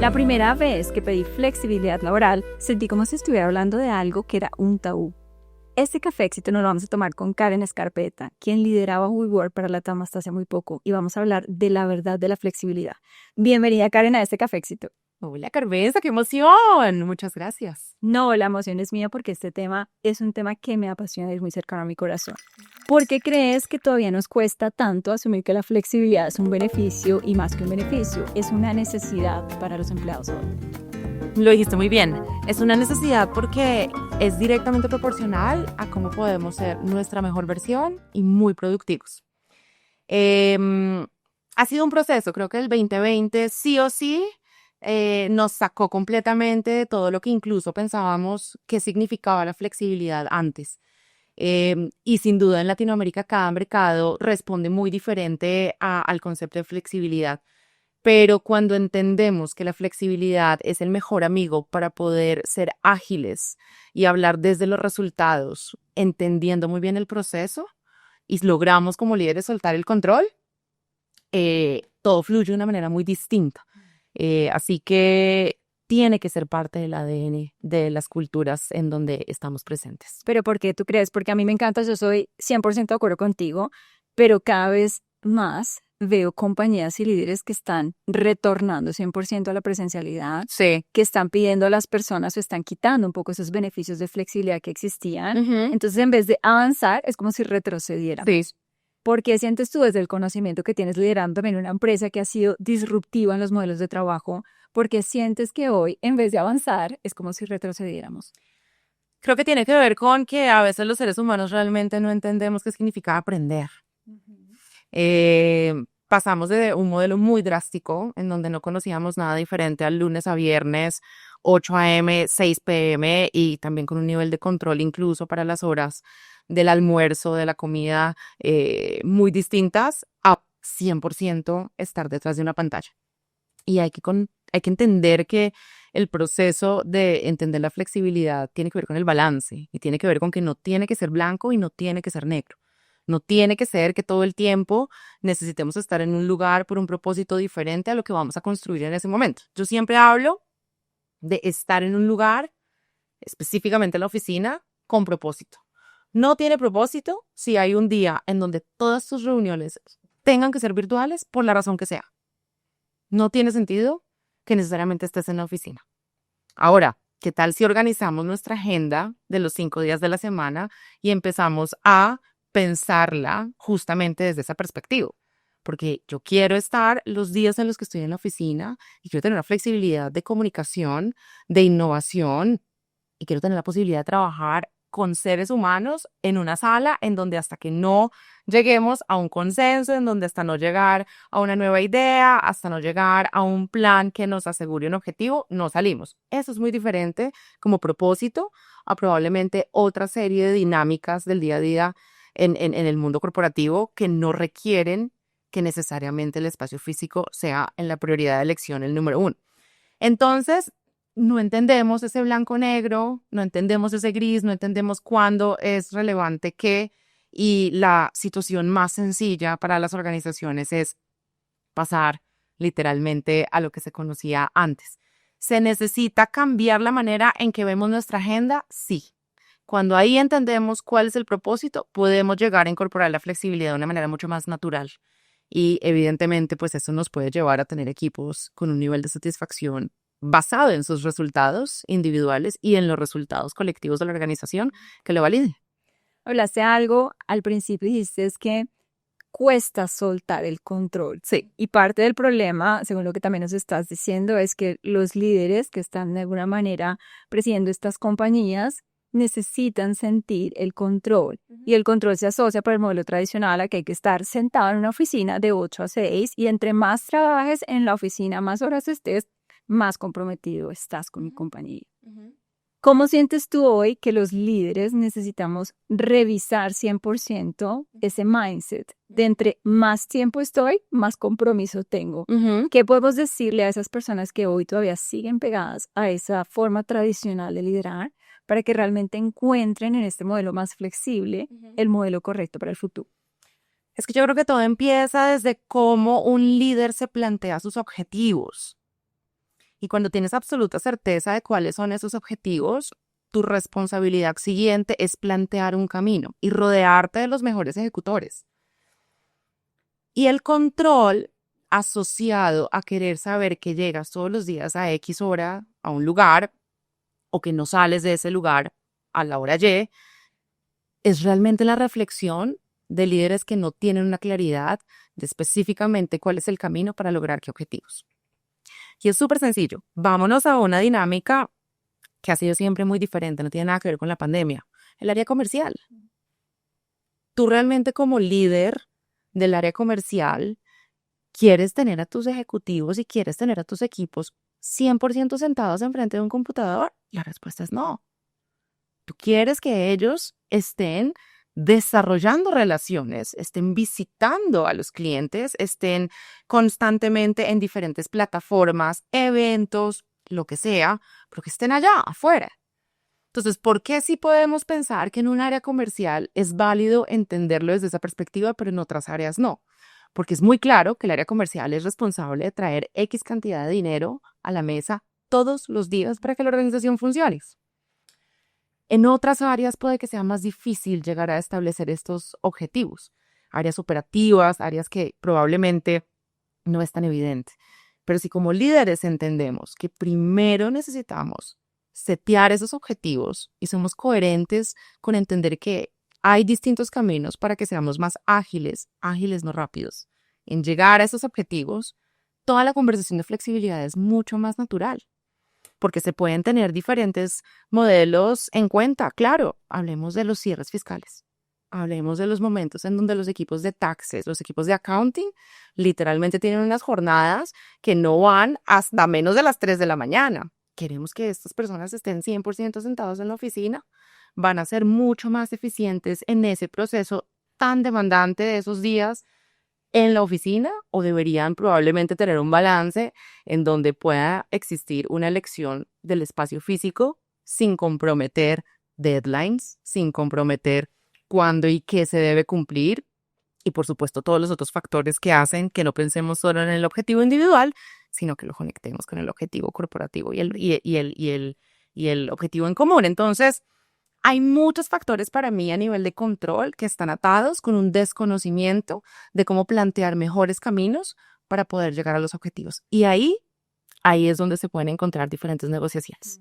La primera vez que pedí flexibilidad laboral, sentí como si estuviera hablando de algo que era un tabú. Este café éxito nos lo vamos a tomar con Karen Escarpeta, quien lideraba WeWork para LATAM hasta hace muy poco, y vamos a hablar de la verdad de la flexibilidad. Bienvenida, Karen, a este café éxito. Hola, Carmenza, qué emoción. Muchas gracias. No, la emoción es mía porque este tema es un tema que me apasiona y es muy cercano a mi corazón. ¿Por qué crees que todavía nos cuesta tanto asumir que la flexibilidad es un beneficio y más que un beneficio, es una necesidad para los empleados hoy? Lo dijiste muy bien. Es una necesidad porque es directamente proporcional a cómo podemos ser nuestra mejor versión y muy productivos. Ha sido un proceso, creo que el 2020 sí o sí nos sacó completamente de todo lo que incluso pensábamos que significaba la flexibilidad antes. Y sin duda en Latinoamérica cada mercado responde muy diferente al concepto de flexibilidad. Pero cuando entendemos que la flexibilidad es el mejor amigo para poder ser ágiles y hablar desde los resultados, entendiendo muy bien el proceso y logramos como líderes soltar el control, todo fluye de una manera muy distinta. Así que tiene que ser parte del ADN de las culturas en donde estamos presentes. ¿Pero por qué tú crees? Porque a mí me encanta, yo soy 100% de acuerdo contigo, pero cada vez más veo compañías y líderes que están retornando 100% a la presencialidad, Sí. que están pidiendo a las personas o están quitando un poco esos beneficios de flexibilidad que existían. Entonces, en vez de avanzar, es como si retrocedieran. Sí. ¿Por qué sientes tú desde el conocimiento que tienes liderando también una empresa que ha sido disruptiva en los modelos de trabajo? ¿Por qué sientes que hoy, en vez de avanzar, es como si retrocediéramos? Creo que tiene que ver con que a veces los seres humanos realmente no entendemos qué significa aprender. Pasamos de un modelo muy drástico en donde no conocíamos nada diferente al lunes a viernes, 8 a.m., 6 p.m. y también con un nivel de control incluso para las horas del almuerzo, de la comida, muy distintas a 100% estar detrás de una pantalla. Y hay que entender que el proceso de entender la flexibilidad tiene que ver con el balance y tiene que ver con que no tiene que ser blanco y no tiene que ser negro. No tiene que ser que todo el tiempo necesitemos estar en un lugar por un propósito diferente a lo que vamos a construir en ese momento. Yo siempre hablo de estar en un lugar, específicamente en la oficina, con propósito. No tiene propósito si hay un día en donde todas tus reuniones tengan que ser virtuales por la razón que sea. No tiene sentido que necesariamente estés en la oficina. Ahora, ¿qué tal si organizamos nuestra agenda de los 5 días de la semana y empezamos a pensarla justamente desde esa perspectiva? Porque yo quiero estar los días en los que estoy en la oficina y quiero tener una flexibilidad de comunicación, de innovación y quiero tener la posibilidad de trabajar con seres humanos en una sala en donde hasta que no lleguemos a un consenso, en donde hasta no llegar a una nueva idea, hasta no llegar a un plan que nos asegure un objetivo, no salimos. Eso es muy diferente como propósito a probablemente otra serie de dinámicas del día a día en el mundo corporativo que no requieren que necesariamente el espacio físico sea en la prioridad de elección el número uno. Entonces, no entendemos ese blanco-negro, no entendemos ese gris, no entendemos cuándo es relevante qué, y la situación más sencilla para las organizaciones es pasar literalmente a lo que se conocía antes. ¿Se necesita cambiar la manera en que vemos nuestra agenda? Sí. Cuando ahí entendemos cuál es el propósito, podemos llegar a incorporar la flexibilidad de una manera mucho más natural. Y evidentemente, pues eso nos puede llevar a tener equipos con un nivel de satisfacción basado en sus resultados individuales y en los resultados colectivos de la organización que lo valide. Hablaste algo al principio y dijiste es que cuesta soltar el control. Sí. Y parte del problema, según lo que también nos estás diciendo, es que los líderes que están de alguna manera presidiendo estas compañías necesitan sentir el control. Y el control se asocia por el modelo tradicional a que hay que estar sentado en una oficina de 8 a 6 y entre más trabajes en la oficina, más horas estés, más comprometido estás con mi compañía. ¿Cómo sientes tú hoy que los líderes necesitamos revisar 100% ese mindset de entre más tiempo estoy, más compromiso tengo? ¿Qué podemos decirle a esas personas que hoy todavía siguen pegadas a esa forma tradicional de liderar para que realmente encuentren en este modelo más flexible el modelo correcto para el futuro? Es que yo creo que todo empieza desde cómo un líder se plantea sus objetivos. Y cuando tienes absoluta certeza de cuáles son esos objetivos, tu responsabilidad siguiente es plantear un camino y rodearte de los mejores ejecutores. Y el control asociado a querer saber que llegas todos los días a X hora a un lugar o que no sales de ese lugar a la hora Y, es realmente la reflexión de líderes que no tienen una claridad de específicamente cuál es el camino para lograr qué objetivos. Y es súper sencillo. Vámonos a una dinámica que ha sido siempre muy diferente, no tiene nada que ver con la pandemia. El área comercial. Tú realmente como líder del área comercial quieres tener a tus ejecutivos y quieres tener a tus equipos 100% sentados enfrente de un computador. La respuesta es no. Tú quieres que ellos estén desarrollando relaciones, estén visitando a los clientes, estén constantemente en diferentes plataformas, eventos, lo que sea, pero que estén allá afuera. Entonces, ¿por qué sí podemos pensar que en un área comercial es válido entenderlo desde esa perspectiva, pero en otras áreas no? Porque es muy claro que el área comercial es responsable de traer X cantidad de dinero a la mesa todos los días para que la organización funcione. En otras áreas puede que sea más difícil llegar a establecer estos objetivos. Áreas operativas, áreas que probablemente no es tan evidente. Pero si como líderes entendemos que primero necesitamos setear esos objetivos y somos coherentes con entender que hay distintos caminos para que seamos más ágiles no rápidos, en llegar a esos objetivos, toda la conversación de flexibilidad es mucho más natural, porque se pueden tener diferentes modelos en cuenta. Claro, hablemos de los cierres fiscales. Hablemos de los momentos en donde los equipos de taxes, los equipos de accounting, literalmente tienen unas jornadas que no van hasta menos de las 3 de la mañana. Queremos que estas personas estén 100% sentados en la oficina. Van a ser mucho más eficientes en ese proceso tan demandante de esos días en la oficina, o deberían probablemente tener un balance en donde pueda existir una elección del espacio físico sin comprometer deadlines, sin comprometer cuándo y qué se debe cumplir, y por supuesto todos los otros factores que hacen que no pensemos solo en el objetivo individual, sino que lo conectemos con el objetivo corporativo y el objetivo en común. Entonces, hay muchos factores para mí a nivel de control que están atados con un desconocimiento de cómo plantear mejores caminos para poder llegar a los objetivos. Y ahí es donde se pueden encontrar diferentes negociaciones.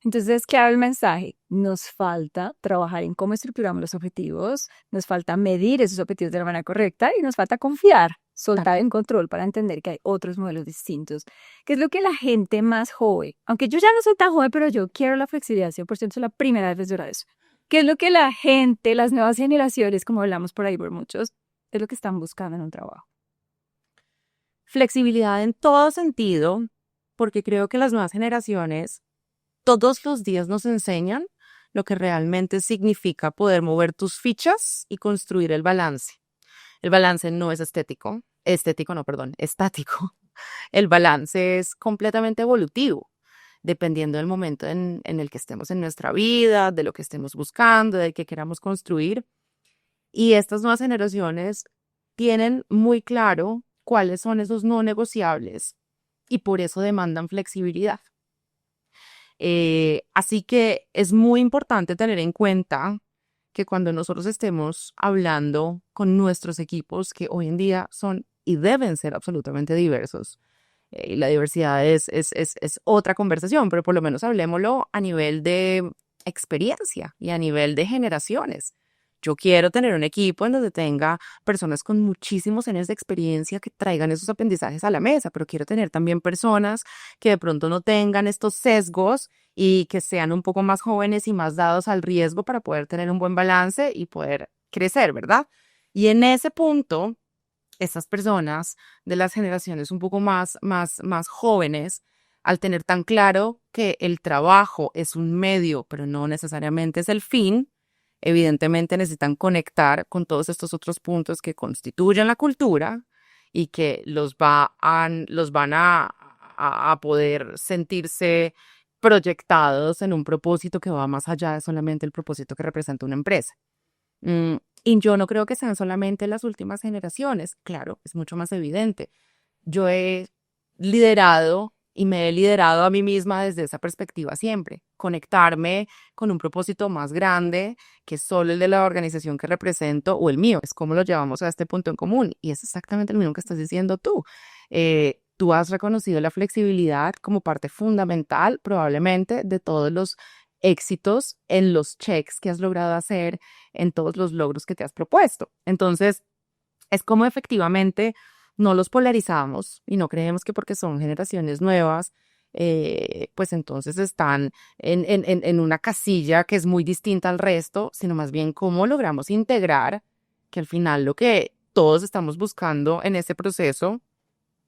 Entonces, ¿qué el mensaje? Nos falta trabajar en cómo estructuramos los objetivos, nos falta medir esos objetivos de la manera correcta y nos falta confiar, soltar el control para entender que hay otros modelos distintos. ¿Qué es lo que la gente más joven, aunque yo ya no soy tan joven, pero yo quiero la flexibilidad 100%, es la primera vez de eso? ¿Qué es lo que la gente, las nuevas generaciones, como hablamos por ahí por muchos, es lo que están buscando en un trabajo? Flexibilidad en todo sentido, porque creo que las nuevas generaciones todos los días nos enseñan lo que realmente significa poder mover tus fichas y construir el balance. El balance no es estático. El balance es completamente evolutivo, dependiendo del momento en el que estemos en nuestra vida, de lo que estemos buscando, de qué queramos construir. Y estas nuevas generaciones tienen muy claro cuáles son esos no negociables y por eso demandan flexibilidad. Así que es muy importante tener en cuenta que cuando nosotros estemos hablando con nuestros equipos, que hoy en día son y deben ser absolutamente diversos, y la diversidad es otra conversación, pero por lo menos hablemoslo a nivel de experiencia y a nivel de generaciones. Yo quiero tener un equipo en donde tenga personas con muchísimos años de experiencia que traigan esos aprendizajes a la mesa, pero quiero tener también personas que de pronto no tengan estos sesgos y que sean un poco más jóvenes y más dados al riesgo para poder tener un buen balance y poder crecer, ¿verdad? Y en ese punto, estas personas de las generaciones un poco más jóvenes, al tener tan claro que el trabajo es un medio, pero no necesariamente es el fin, evidentemente necesitan conectar con todos estos otros puntos que constituyen la cultura y que los van a poder sentirse proyectados en un propósito que va más allá de solamente el propósito que representa una empresa. Y yo no creo que sean solamente las últimas generaciones. Claro, es mucho más evidente. Yo he liderado y me he liderado a mí misma desde esa perspectiva siempre, conectarme con un propósito más grande que solo el de la organización que represento o el mío, es cómo lo llevamos a este punto en común y es exactamente lo mismo que estás diciendo tú. Tú has reconocido la flexibilidad como parte fundamental probablemente de todos los éxitos en los checks que has logrado hacer, en todos los logros que te has propuesto. Entonces, es como efectivamente no los polarizamos y no creemos que porque son generaciones nuevas, pues entonces están en una casilla que es muy distinta al resto, sino más bien cómo logramos integrar que al final lo que todos estamos buscando en este proceso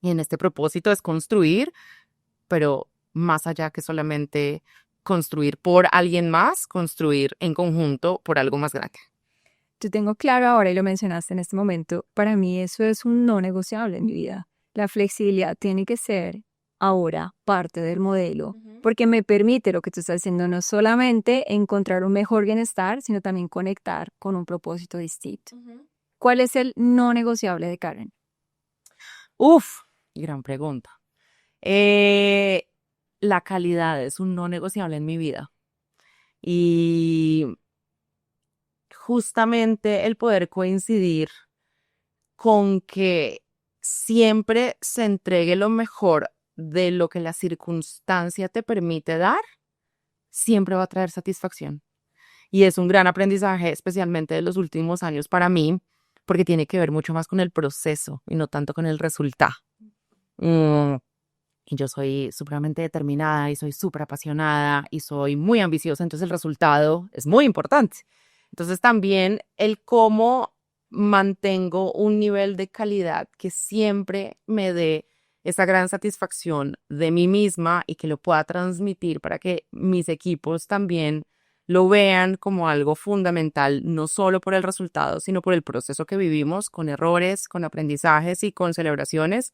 y en este propósito es construir, pero más allá que solamente construir por alguien más, construir en conjunto por algo más grande. Yo tengo claro ahora, y lo mencionaste en este momento, para mí eso es un no negociable en mi vida. La flexibilidad tiene que ser ahora parte del modelo, porque me permite lo que tú estás haciendo, no solamente encontrar un mejor bienestar, sino también conectar con un propósito distinto. ¿Cuál es el no negociable de Karen? Uf, gran pregunta. La calidad es un no negociable en mi vida. Y justamente el poder coincidir con que siempre se entregue lo mejor de lo que la circunstancia te permite dar, siempre va a traer satisfacción. Y es un gran aprendizaje, especialmente de los últimos años para mí, porque tiene que ver mucho más con el proceso y no tanto con el resultado. Y yo soy supremamente determinada y soy súper apasionada y soy muy ambiciosa, entonces el resultado es muy importante. Entonces también el cómo mantengo un nivel de calidad que siempre me dé esa gran satisfacción de mí misma y que lo pueda transmitir para que mis equipos también lo vean como algo fundamental, no solo por el resultado, sino por el proceso que vivimos, con errores, con aprendizajes y con celebraciones.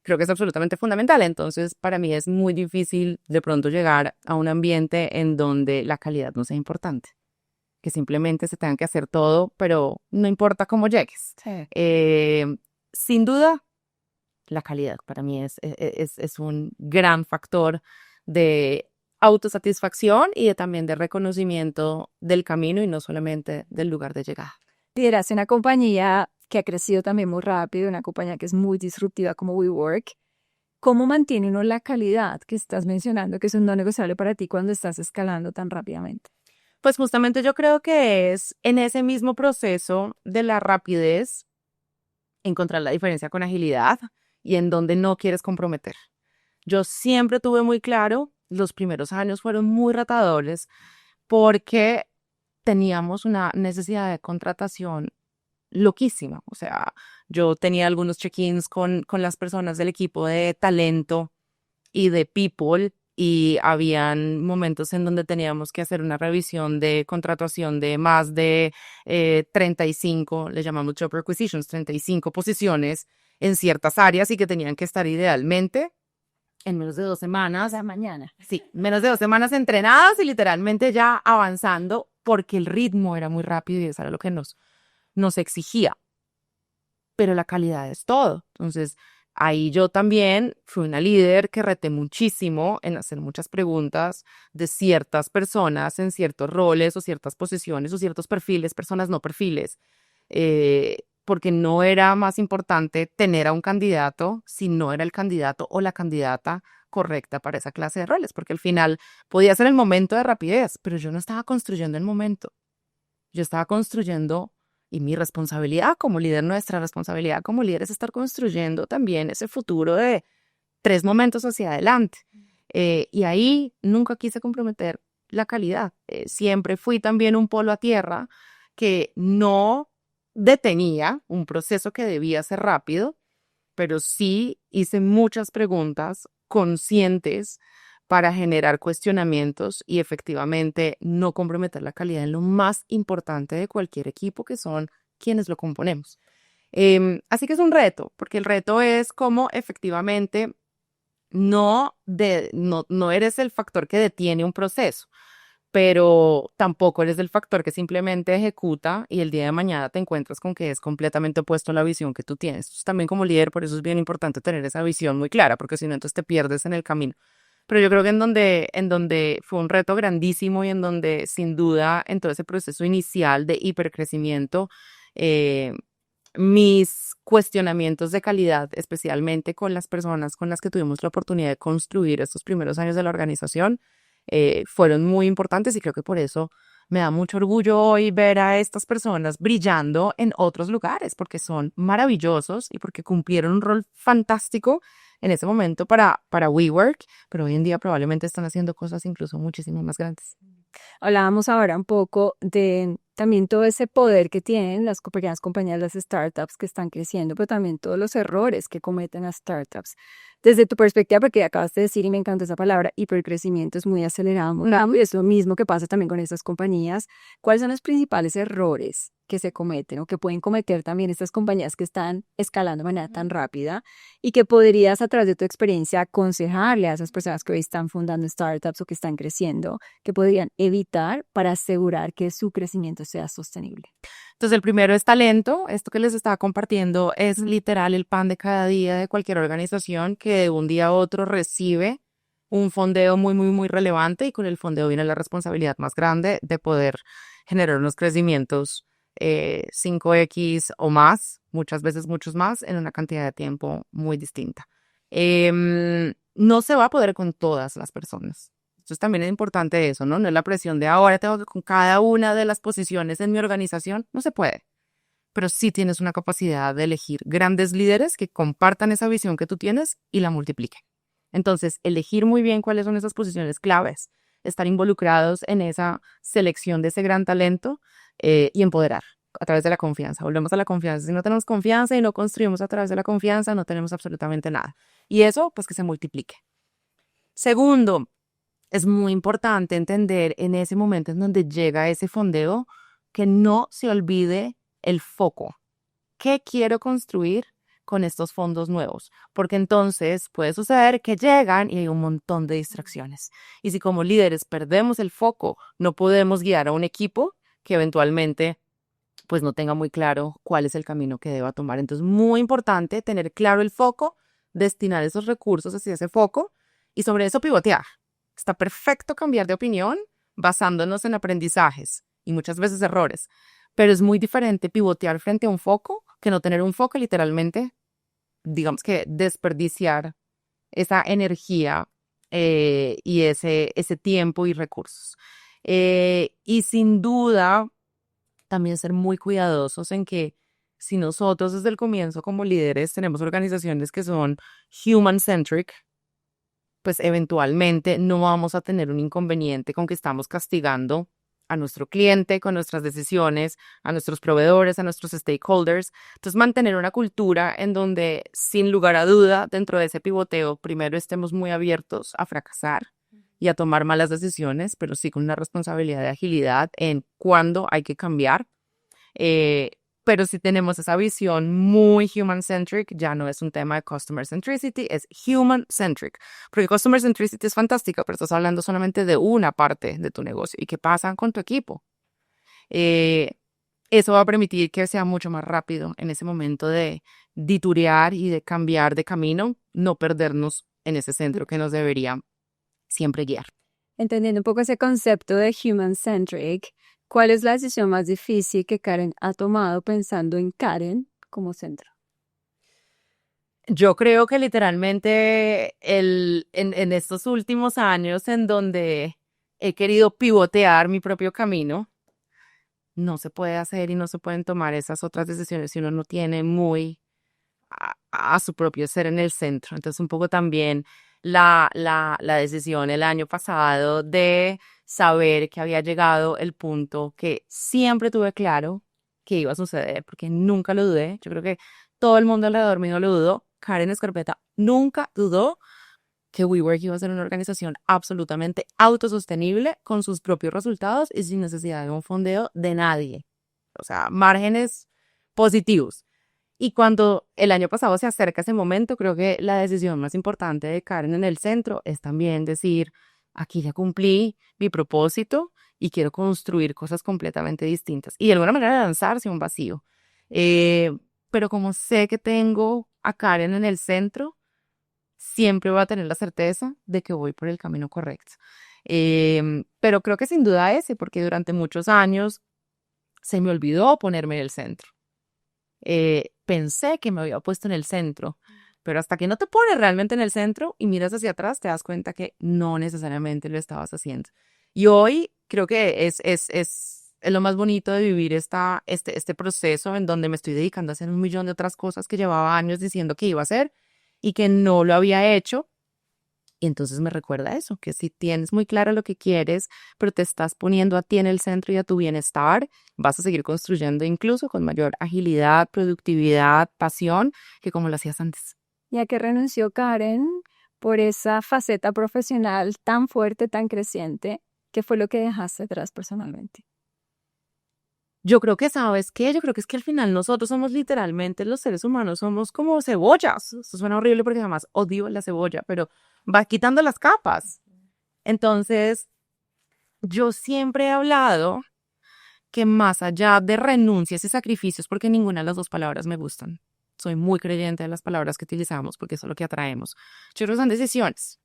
Creo que es absolutamente fundamental. Entonces, para mí es muy difícil de pronto llegar a un ambiente en donde la calidad no sea importante, que simplemente se tengan que hacer todo, pero no importa cómo llegues. Sí. Sin duda, la calidad para mí es un gran factor de autosatisfacción y también de reconocimiento del camino y no solamente del lugar de llegada. Lideraste una compañía que ha crecido también muy rápido, una compañía que es muy disruptiva como WeWork. ¿Cómo mantiene uno la calidad que estás mencionando, que es un no negociable para ti cuando estás escalando tan rápidamente? Pues justamente yo creo que es en ese mismo proceso de la rapidez encontrar la diferencia con agilidad y en donde no quieres comprometer. Yo siempre tuve muy claro, los primeros años fueron muy retadores porque teníamos una necesidad de contratación loquísima. O sea, yo tenía algunos check-ins con las personas del equipo de talento y de people y habían momentos en donde teníamos que hacer una revisión de contratación de más de 35, le llamamos job requisitions, 35 posiciones en ciertas áreas y que tenían que estar idealmente en menos de 2 semanas. La mañana. Sí, menos de 2 semanas entrenadas y literalmente ya avanzando porque el ritmo era muy rápido y eso era lo que nos exigía. Pero la calidad es todo. Entonces, ahí yo también fui una líder que reté muchísimo en hacer muchas preguntas de ciertas personas en ciertos roles o ciertas posiciones o ciertos perfiles, personas no perfiles, porque no era más importante tener a un candidato si no era el candidato o la candidata correcta para esa clase de roles, porque al final podía ser el momento de rapidez, pero yo no estaba construyendo el momento. Yo estaba construyendo, y mi responsabilidad como líder, nuestra responsabilidad como líder es estar construyendo también ese futuro de 3 momentos hacia adelante. Y ahí nunca quise comprometer la calidad. Siempre fui también un polo a tierra que no detenía un proceso que debía ser rápido, pero sí hice muchas preguntas conscientes para generar cuestionamientos y efectivamente no comprometer la calidad en lo más importante de cualquier equipo, que son quienes lo componemos. Así que es un reto, porque el reto es cómo efectivamente no eres el factor que detiene un proceso, pero tampoco eres el factor que simplemente ejecuta y el día de mañana te encuentras con que es completamente opuesto a la visión que tú tienes. Entonces, también como líder, por eso es bien importante tener esa visión muy clara, porque si no, entonces te pierdes en el camino. Pero yo creo que en donde fue un reto grandísimo y en donde sin duda en todo ese proceso inicial de hipercrecimiento, eh, mis cuestionamientos de calidad, especialmente con las personas con las que tuvimos la oportunidad de construir estos primeros años de la organización, fueron muy importantes y creo que por eso me da mucho orgullo hoy ver a estas personas brillando en otros lugares, porque son maravillosos y porque cumplieron un rol fantástico en ese momento para WeWork, pero hoy en día probablemente están haciendo cosas incluso muchísimo más grandes. Hablábamos ahora un poco de también todo ese poder que tienen las pequeñas compañías, las startups que están creciendo, pero también todos los errores que cometen las startups. Desde tu perspectiva, porque acabas de decir, y me encanta esa palabra, hipercrecimiento es muy acelerado, muy rápido, y es lo mismo que pasa también con estas compañías. ¿Cuáles son los principales errores que se cometen o que pueden cometer también estas compañías que están escalando de manera tan rápida y que podrías, a través de tu experiencia, aconsejarle a esas personas que hoy están fundando startups o que están creciendo, que podrían evitar para asegurar que su crecimiento sea sostenible? Entonces, el primero es talento. Esto que les estaba compartiendo es literal el pan de cada día de cualquier organización que de un día a otro recibe un fondeo muy, muy, muy relevante y con el fondeo viene la responsabilidad más grande de poder generar unos crecimientos 5x o más, muchas veces muchos más, en una cantidad de tiempo muy distinta. No se va a poder con todas las personas. Entonces también es importante eso, ¿no? No es la presión de ahora tengo que con cada una de las posiciones en mi organización, no se puede. Pero sí tienes una capacidad de elegir grandes líderes que compartan esa visión que tú tienes y la multipliquen. Entonces, elegir muy bien cuáles son esas posiciones claves, estar involucrados en esa selección de ese gran talento y empoderar a través de la confianza. Volvemos a la confianza. Si no tenemos confianza y no construimos a través de la confianza, no tenemos absolutamente nada. Y eso, pues que se multiplique. Segundo, es muy importante entender en ese momento en donde llega ese fondeo que no se olvide el foco. ¿Qué quiero construir con estos fondos nuevos? Porque entonces puede suceder que llegan y hay un montón de distracciones. Y si como líderes perdemos el foco, no podemos guiar a un equipo que eventualmente pues no tenga muy claro cuál es el camino que deba tomar. Entonces, muy importante tener claro el foco, destinar esos recursos hacia ese foco y sobre eso pivotear. Está perfecto cambiar de opinión basándonos en aprendizajes y muchas veces errores, pero es muy diferente pivotear frente a un foco que no tener un foco y literalmente, digamos que desperdiciar esa energía y ese tiempo y recursos. Y sin duda, también ser muy cuidadosos en que si nosotros desde el comienzo como líderes tenemos organizaciones que son human-centric, pues eventualmente no vamos a tener un inconveniente con que estamos castigando a nuestro cliente con nuestras decisiones, a nuestros proveedores, a nuestros stakeholders. Entonces, mantener una cultura en donde, sin lugar a duda, dentro de ese pivoteo, primero estemos muy abiertos a fracasar y a tomar malas decisiones, pero sí con una responsabilidad de agilidad en cuándo hay que cambiar. Pero si tenemos esa visión muy human-centric, ya no es un tema de customer centricity, es human-centric. Porque customer centricity es fantástico, pero estás hablando solamente de una parte de tu negocio. ¿Y qué pasa con tu equipo? Eso va a permitir que sea mucho más rápido en ese momento de diturear y de cambiar de camino, no perdernos en ese centro que nos debería siempre guiar. Entendiendo un poco ese concepto de human-centric, ¿cuál es la decisión más difícil que Karen ha tomado pensando en Karen como centro? Yo creo que literalmente en estos últimos años en donde he querido pivotear mi propio camino, no se puede hacer y no se pueden tomar esas otras decisiones si uno no tiene muy a su propio ser en el centro. Entonces, un poco también la decisión el año pasado de saber que había llegado el punto que siempre tuve claro que iba a suceder, porque nunca lo dudé. Yo creo que todo el mundo alrededor mío lo dudó. Karen Escarpeta nunca dudó que WeWork iba a ser una organización absolutamente autosostenible con sus propios resultados y sin necesidad de un fondeo de nadie. O sea, márgenes positivos. Y cuando el año pasado se acerca ese momento, creo que la decisión más importante de Karen en el centro es también decir, aquí ya cumplí mi propósito y quiero construir cosas completamente distintas. Y de alguna manera lanzarse a un vacío. Pero como sé que tengo a Karen en el centro, siempre voy a tener la certeza de que voy por el camino correcto. Pero creo que sin duda ese, porque durante muchos años se me olvidó ponerme en el centro. Pensé que me había puesto en el centro, pero hasta que no te pones realmente en el centro y miras hacia atrás, te das cuenta que no necesariamente lo estabas haciendo. Y hoy creo que es lo más bonito de vivir este proceso en donde me estoy dedicando a hacer un millón de otras cosas que llevaba años diciendo que iba a hacer y que no lo había hecho. Y entonces me recuerda eso, que si tienes muy claro lo que quieres, pero te estás poniendo a ti en el centro y a tu bienestar, vas a seguir construyendo incluso con mayor agilidad, productividad, pasión, que como lo hacías antes. Ya que renunció Karen por esa faceta profesional tan fuerte, tan creciente, ¿qué fue lo que dejaste atrás personalmente? Yo creo que, ¿sabes qué? Yo creo que es que al final nosotros somos literalmente, los seres humanos, somos como cebollas. Eso suena horrible porque además odio la cebolla, pero va quitando las capas. Entonces, yo siempre he hablado que más allá de renuncias y sacrificios, porque ninguna de las dos palabras me gustan, soy muy creyente de las palabras que utilizamos porque eso es lo que atraemos. Yo creo que son decisiones.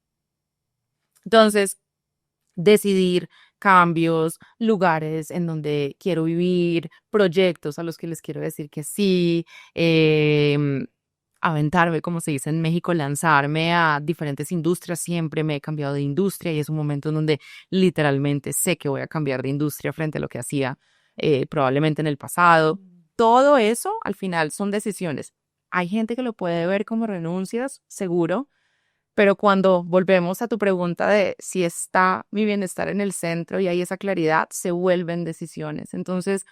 Entonces, decidir cambios, lugares en donde quiero vivir, proyectos a los que les quiero decir que sí, aventarme, como se dice en México, lanzarme a diferentes industrias. Siempre me he cambiado de industria y es un momento en donde literalmente sé que voy a cambiar de industria frente a lo que hacía probablemente en el pasado. Todo eso al final son decisiones. Hay gente que lo puede ver como renuncias, seguro, pero cuando volvemos a tu pregunta de si está mi bienestar en el centro y hay esa claridad, se vuelven decisiones. Entonces,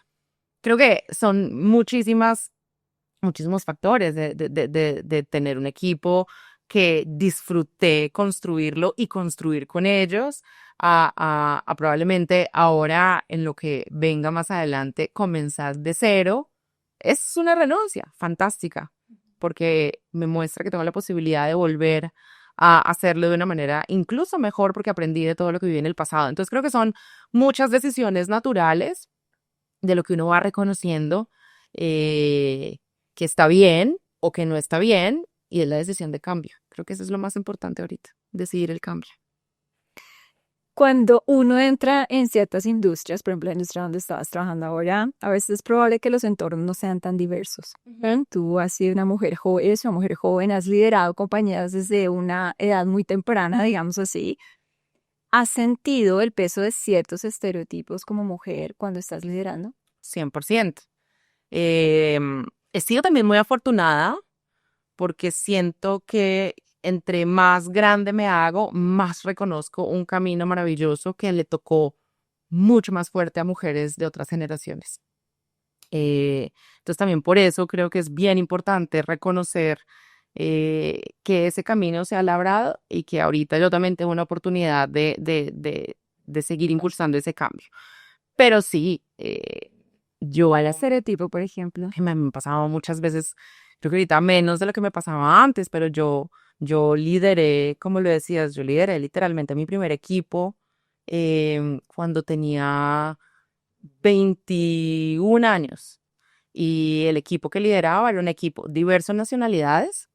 creo que son muchísimos factores de tener un equipo que disfruté construirlo y construir con ellos, a probablemente ahora en lo que venga más adelante, comenzar de cero. Es una renuncia fantástica, porque me muestra que tengo la posibilidad de volver a hacerlo de una manera incluso mejor porque aprendí de todo lo que viví en el pasado. Entonces creo que son muchas decisiones naturales de lo que uno va reconociendo que está bien o que no está bien y es la decisión de cambio. Creo que eso es lo más importante ahorita, decidir el cambio. Cuando uno entra en ciertas industrias, por ejemplo, la industria donde estabas trabajando ahora, a veces es probable que los entornos no sean tan diversos. Tú has sido una mujer joven, eres una mujer joven, has liderado compañías desde una edad muy temprana, digamos así. ¿Has sentido el peso de ciertos estereotipos como mujer cuando estás liderando? 100%. He sido también muy afortunada porque siento que entre más grande me hago, más reconozco un camino maravilloso que le tocó mucho más fuerte a mujeres de otras generaciones. Entonces también por eso creo que es bien importante reconocer que ese camino se ha labrado y que ahorita yo también tengo una oportunidad de seguir impulsando ese cambio. Pero sí, yo a ¿Cuál las estereotipo, por ejemplo? me han pasado muchas veces, creo que ahorita menos de lo que me pasaba antes, pero yo lideré, como lo decías, yo lideré literalmente mi primer equipo cuando tenía 21 años. Y el equipo que lideraba era un equipo diverso en nacionalidades.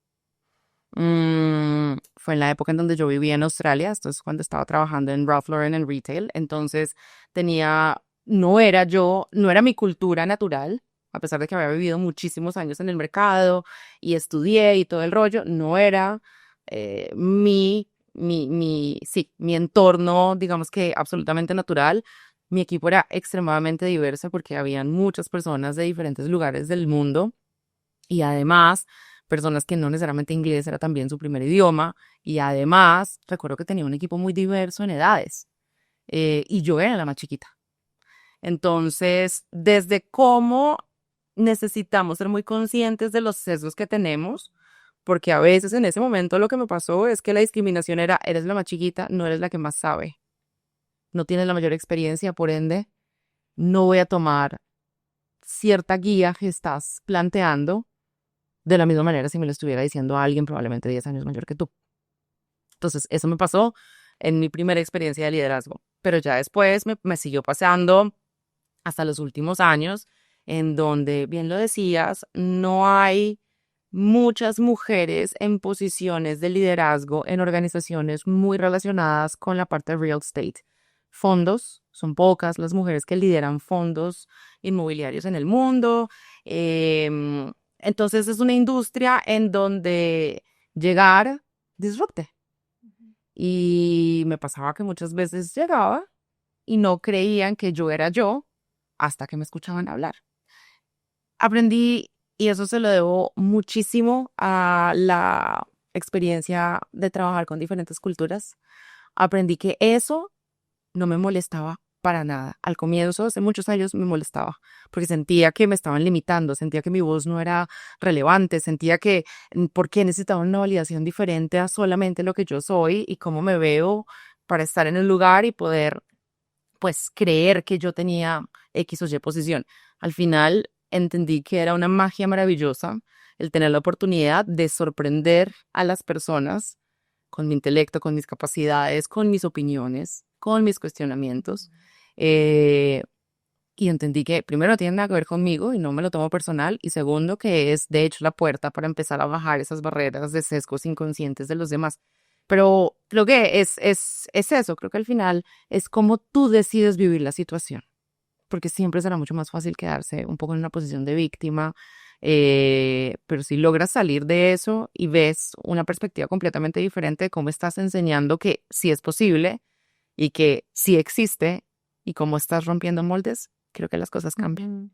Fue en la época en donde yo vivía en Australia, esto es cuando estaba trabajando en Ralph Lauren en retail. Entonces no era mi cultura natural, a pesar de que había vivido muchísimos años en el mercado y estudié y todo el rollo, no era mi entorno, digamos que absolutamente natural. Mi equipo era extremadamente diverso porque habían muchas personas de diferentes lugares del mundo y además personas que no necesariamente inglés era también su primer idioma y además recuerdo que tenía un equipo muy diverso en edades y yo era la más chiquita. Entonces, desde cómo necesitamos ser muy conscientes de los sesgos que tenemos, porque a veces en ese momento lo que me pasó es que la discriminación era, eres la más chiquita, no eres la que más sabe, no tienes la mayor experiencia, por ende, no voy a tomar cierta guía que estás planteando de la misma manera si me lo estuviera diciendo a alguien probablemente 10 años mayor que tú. Entonces, eso me pasó en mi primera experiencia de liderazgo. pero ya después me siguió pasando hasta los últimos años, en donde, bien lo decías, no hay muchas mujeres en posiciones de liderazgo en organizaciones muy relacionadas con la parte de real estate. Fondos, son pocas las mujeres que lideran fondos inmobiliarios en el mundo. Entonces es una industria en donde llegar disrupte. Y me pasaba que muchas veces llegaba y no creían que yo era yo hasta que me escuchaban hablar. Aprendí, y eso se lo debo muchísimo a la experiencia de trabajar con diferentes culturas. Aprendí que eso no me molestaba para nada. Al comienzo, hace muchos años, me molestaba porque sentía que me estaban limitando, sentía que mi voz no era relevante, sentía que por qué necesitaba una validación diferente a solamente lo que yo soy y cómo me veo para estar en el lugar y poder, pues, creer que yo tenía X o Y posición. Al final entendí que era una magia maravillosa el tener la oportunidad de sorprender a las personas con mi intelecto, con mis capacidades, con mis opiniones, con mis cuestionamientos. eh, y entendí que primero no tiene nada que ver conmigo y no me lo tomo personal. Y segundo, que es de hecho la puerta para empezar a bajar esas barreras de sesgos inconscientes de los demás. Pero creo que es eso, creo que al final es como tú decides vivir la situación, porque siempre será mucho más fácil quedarse un poco en una posición de víctima, pero si logras salir de eso y ves una perspectiva completamente diferente de cómo estás enseñando que sí es posible y que sí existe y cómo estás rompiendo moldes, creo que las cosas cambian. Ujú.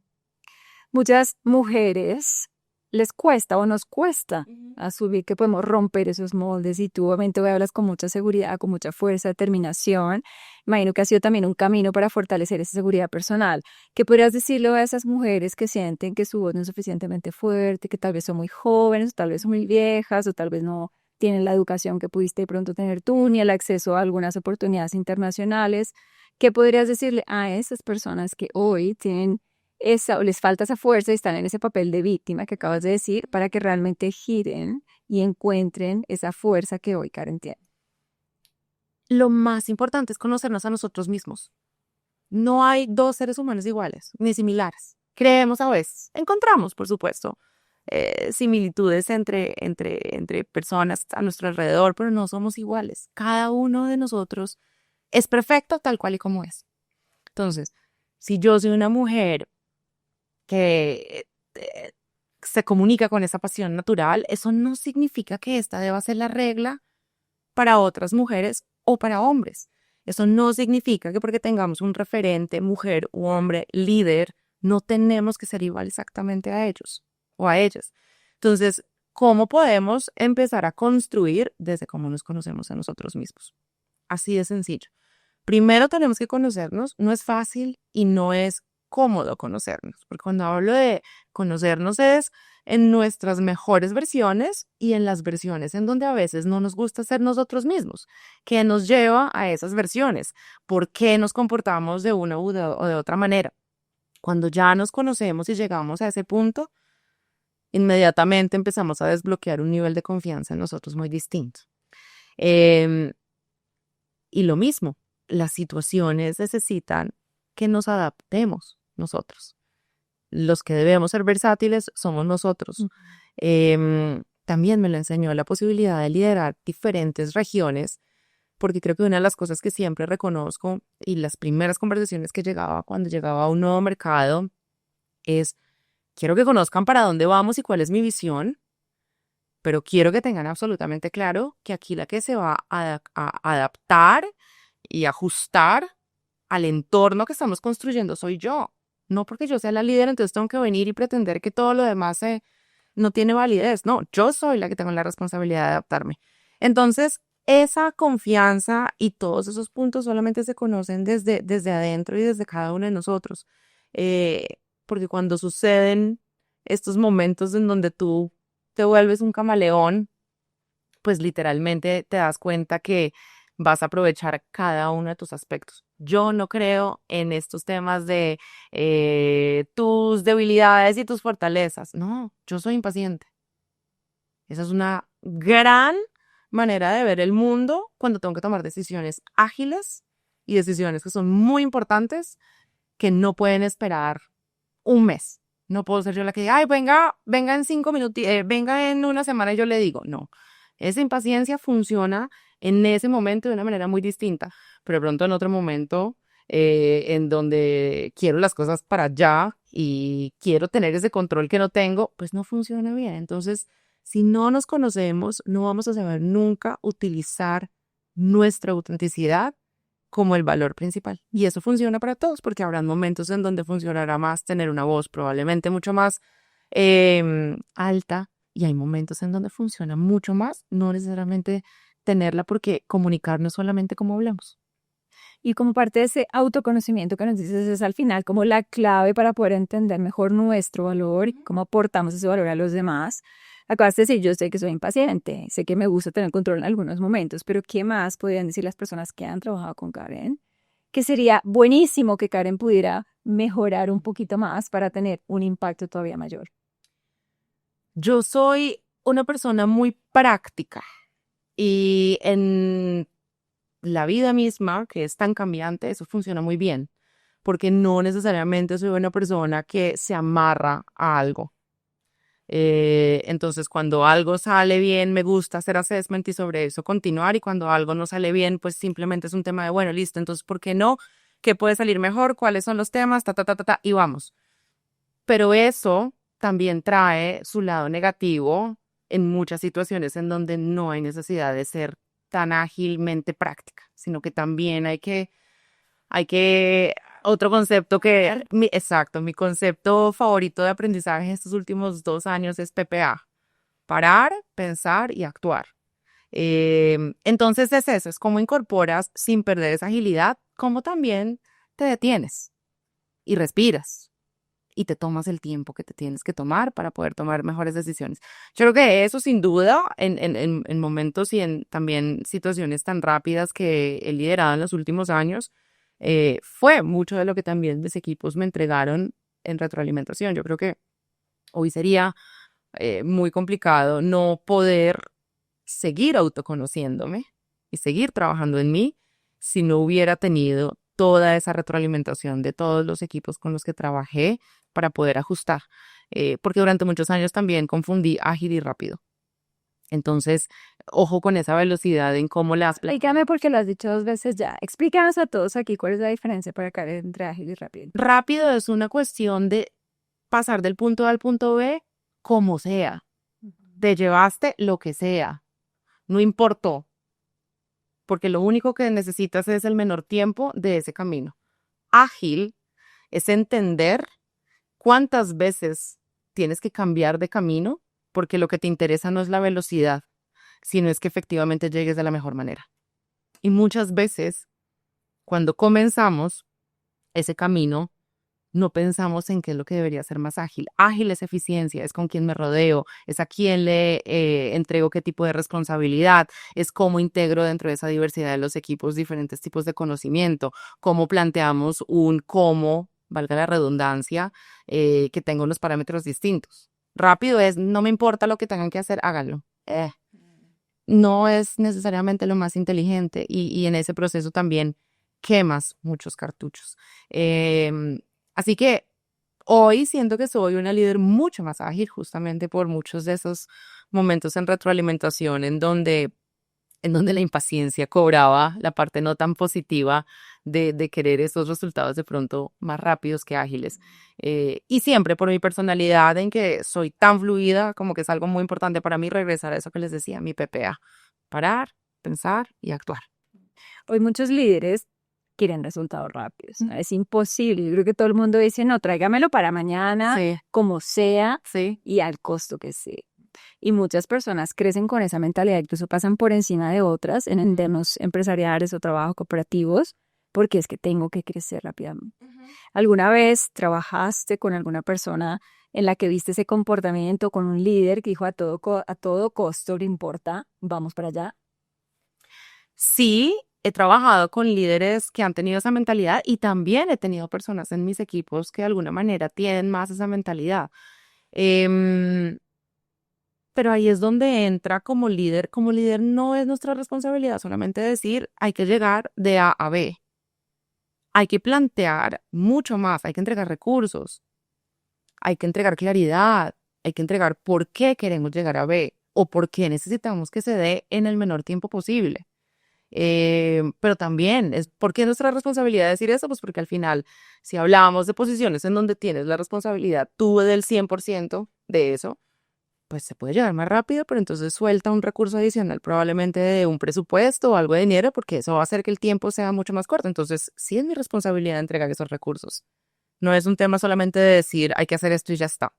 Muchas mujeres les cuesta o nos cuesta asumir que podemos romper esos moldes y tú obviamente hoy hablas con mucha seguridad, con mucha fuerza, determinación. Imagino que ha sido también un camino para fortalecer esa seguridad personal. ¿Qué podrías decirle a esas mujeres que sienten que su voz no es suficientemente fuerte, que tal vez son muy jóvenes, o tal vez son muy viejas, o tal vez no tienen la educación que pudiste de pronto tener tú, ni el acceso a algunas oportunidades internacionales? ¿Qué podrías decirle a esas personas que hoy tienen esa, o les falta esa fuerza y están en ese papel de víctima que acabas de decir para que realmente giren y encuentren esa fuerza que hoy Karen tiene? Lo más importante es conocernos a nosotros mismos. No hay dos seres humanos iguales, ni similares. Creemos a veces, encontramos, por supuesto, similitudes entre personas a nuestro alrededor, pero no somos iguales. Cada uno de nosotros es perfecto tal cual y como es. Entonces, si yo soy una mujer que se comunica con esa pasión natural, eso no significa que esta deba ser la regla para otras mujeres o para hombres. Eso no significa que porque tengamos un referente, mujer u hombre, líder, no tenemos que ser igual exactamente a ellos o a ellas. Entonces, ¿cómo podemos empezar a construir desde cómo nos conocemos a nosotros mismos? Así de sencillo. Primero tenemos que conocernos. No es fácil y no es cómodo conocernos, porque cuando hablo de conocernos es en nuestras mejores versiones y en las versiones en donde a veces no nos gusta ser nosotros mismos. ¿Qué nos lleva a esas versiones? ¿Por qué nos comportamos de una o de otra manera? Cuando ya nos conocemos y llegamos a ese punto, inmediatamente empezamos a desbloquear un nivel de confianza en nosotros muy distinto. Em, y lo mismo, las situaciones necesitan que nos adaptemos nosotros. Los que debemos ser versátiles somos nosotros. También me lo enseñó la posibilidad de liderar diferentes regiones, porque creo que una de las cosas que siempre reconozco y las primeras conversaciones que llegaba cuando llegaba a un nuevo mercado es, quiero que conozcan para dónde vamos y cuál es mi visión, pero quiero que tengan absolutamente claro que aquí la que se va a adaptar y ajustar al entorno que estamos construyendo soy yo. No porque yo sea la líder, entonces tengo que venir y pretender que todo lo demás no tiene validez. No, yo soy la que tengo la responsabilidad de adaptarme. Entonces, esa confianza y todos esos puntos solamente se conocen desde adentro y desde cada uno de nosotros. Eh, Porque cuando suceden estos momentos en donde tú te vuelves un camaleón, pues literalmente te das cuenta que vas a aprovechar cada uno de tus aspectos. Yo no creo en estos temas de tus debilidades y tus fortalezas. No, yo soy impaciente. Esa es una gran manera de ver el mundo cuando tengo que tomar decisiones ágiles y decisiones que son muy importantes que no pueden esperar un mes. No puedo ser yo la que diga, ay, venga en 5 minutos, venga en una semana y yo le digo, no. Esa impaciencia funciona en ese momento de una manera muy distinta, pero de pronto en otro momento en donde quiero las cosas para allá y quiero tener ese control que no tengo, pues no funciona bien. Entonces, si no nos conocemos, no vamos a saber nunca utilizar nuestra autenticidad como el valor principal. Y eso funciona para todos, porque habrán momentos en donde funcionará más tener una voz probablemente mucho más alta, y hay momentos en donde funciona mucho más, no necesariamente tenerla, porque comunicar no es solamente como hablamos. Y como parte de ese autoconocimiento que nos dices, es al final como la clave para poder entender mejor nuestro valor y cómo aportamos ese valor a los demás. Acabas de decir, yo sé que soy impaciente, sé que me gusta tener control en algunos momentos, pero ¿qué más podrían decir las personas que han trabajado con Karen? Que sería buenísimo que Karen pudiera mejorar un poquito más para tener un impacto todavía mayor. Yo soy una persona muy práctica y en la vida misma, que es tan cambiante, eso funciona muy bien, porque no necesariamente soy una persona que se amarra a algo. Entonces, cuando algo sale bien, me gusta hacer assessment y sobre eso continuar, y cuando algo no sale bien, pues simplemente es un tema de, bueno, listo, entonces, ¿por qué no? ¿Qué puede salir mejor? ¿Cuáles son los temas? Y vamos. Pero eso también trae su lado negativo en muchas situaciones en donde no hay necesidad de ser tan ágilmente práctica, sino que también otro concepto exacto, mi concepto favorito de aprendizaje estos últimos 2 años es PPA: parar, pensar y actuar. Entonces es eso, es cómo incorporas sin perder esa agilidad, cómo también te detienes y respiras y te tomas el tiempo que te tienes que tomar para poder tomar mejores decisiones. Yo creo que eso, sin duda, en momentos y en también situaciones tan rápidas que he liderado en los últimos años, fue mucho de lo que también mis equipos me entregaron en retroalimentación. Yo creo que hoy sería muy complicado no poder seguir autoconociéndome y seguir trabajando en mí si no hubiera tenido toda esa retroalimentación de todos los equipos con los que trabajé para poder ajustar. Porque durante muchos años también confundí ágil y rápido. Entonces, ojo con esa velocidad en cómo las... Explícame porque lo has dicho 2 veces ya. Explícanos a todos aquí cuál es la diferencia para Karen entre ágil y rápido. Rápido es una cuestión de pasar del punto A al punto B como sea. Te llevaste lo que sea. No importó, porque lo único que necesitas es el menor tiempo de ese camino. Ágil es entender cuántas veces tienes que cambiar de camino, porque lo que te interesa no es la velocidad, sino es que efectivamente llegues de la mejor manera. Y muchas veces, cuando comenzamos ese camino, no pensamos en qué es lo que debería ser más ágil. Ágil es eficiencia, es con quién me rodeo, es a quién le entrego qué tipo de responsabilidad, es cómo integro dentro de esa diversidad de los equipos diferentes tipos de conocimiento, cómo planteamos cómo, valga la redundancia, que tenga unos parámetros distintos. Rápido es, no me importa lo que tengan que hacer, háganlo. No es necesariamente lo más inteligente, y en ese proceso también quemas muchos cartuchos. Así que hoy siento que soy una líder mucho más ágil, justamente por muchos de esos momentos en retroalimentación en donde la impaciencia cobraba la parte no tan positiva de querer esos resultados de pronto más rápidos que ágiles. Y siempre por mi personalidad, en que soy tan fluida, como que es algo muy importante para mí regresar a eso que les decía, mi PPA: parar, pensar y actuar. Hoy muchos líderes quieren resultados rápidos. Es imposible. Yo creo que todo el mundo dice, no, tráigamelo para mañana, Sí, como sea sí. y al costo que sea. Y muchas personas crecen con esa mentalidad, incluso pasan por encima de otras en entornos empresariales o trabajos cooperativos, porque es que tengo que crecer rápidamente. ¿Alguna vez trabajaste con alguna persona en la que viste ese comportamiento, con un líder que dijo a todo costo, no importa, vamos para allá? Sí, he trabajado con líderes que han tenido esa mentalidad, y también he tenido personas en mis equipos que de alguna manera tienen más esa mentalidad. Em, pero ahí es donde entra como líder. Como líder no es nuestra responsabilidad solamente decir hay que llegar de A a B. hay que plantear mucho más, hay que entregar recursos, hay que entregar claridad, hay que entregar por qué queremos llegar a B o por qué necesitamos que se dé en el menor tiempo posible. Pero también es porque es nuestra responsabilidad decir eso, pues porque al final, si hablamos de posiciones en donde tienes la responsabilidad tú del 100% de eso, pues se puede llegar más rápido, pero entonces suelta un recurso adicional, probablemente de un presupuesto o algo de dinero, porque eso va a hacer que el tiempo sea mucho más corto. Entonces, sí es mi responsabilidad entregar esos recursos. No es un tema solamente de decir hay que hacer esto y ya está.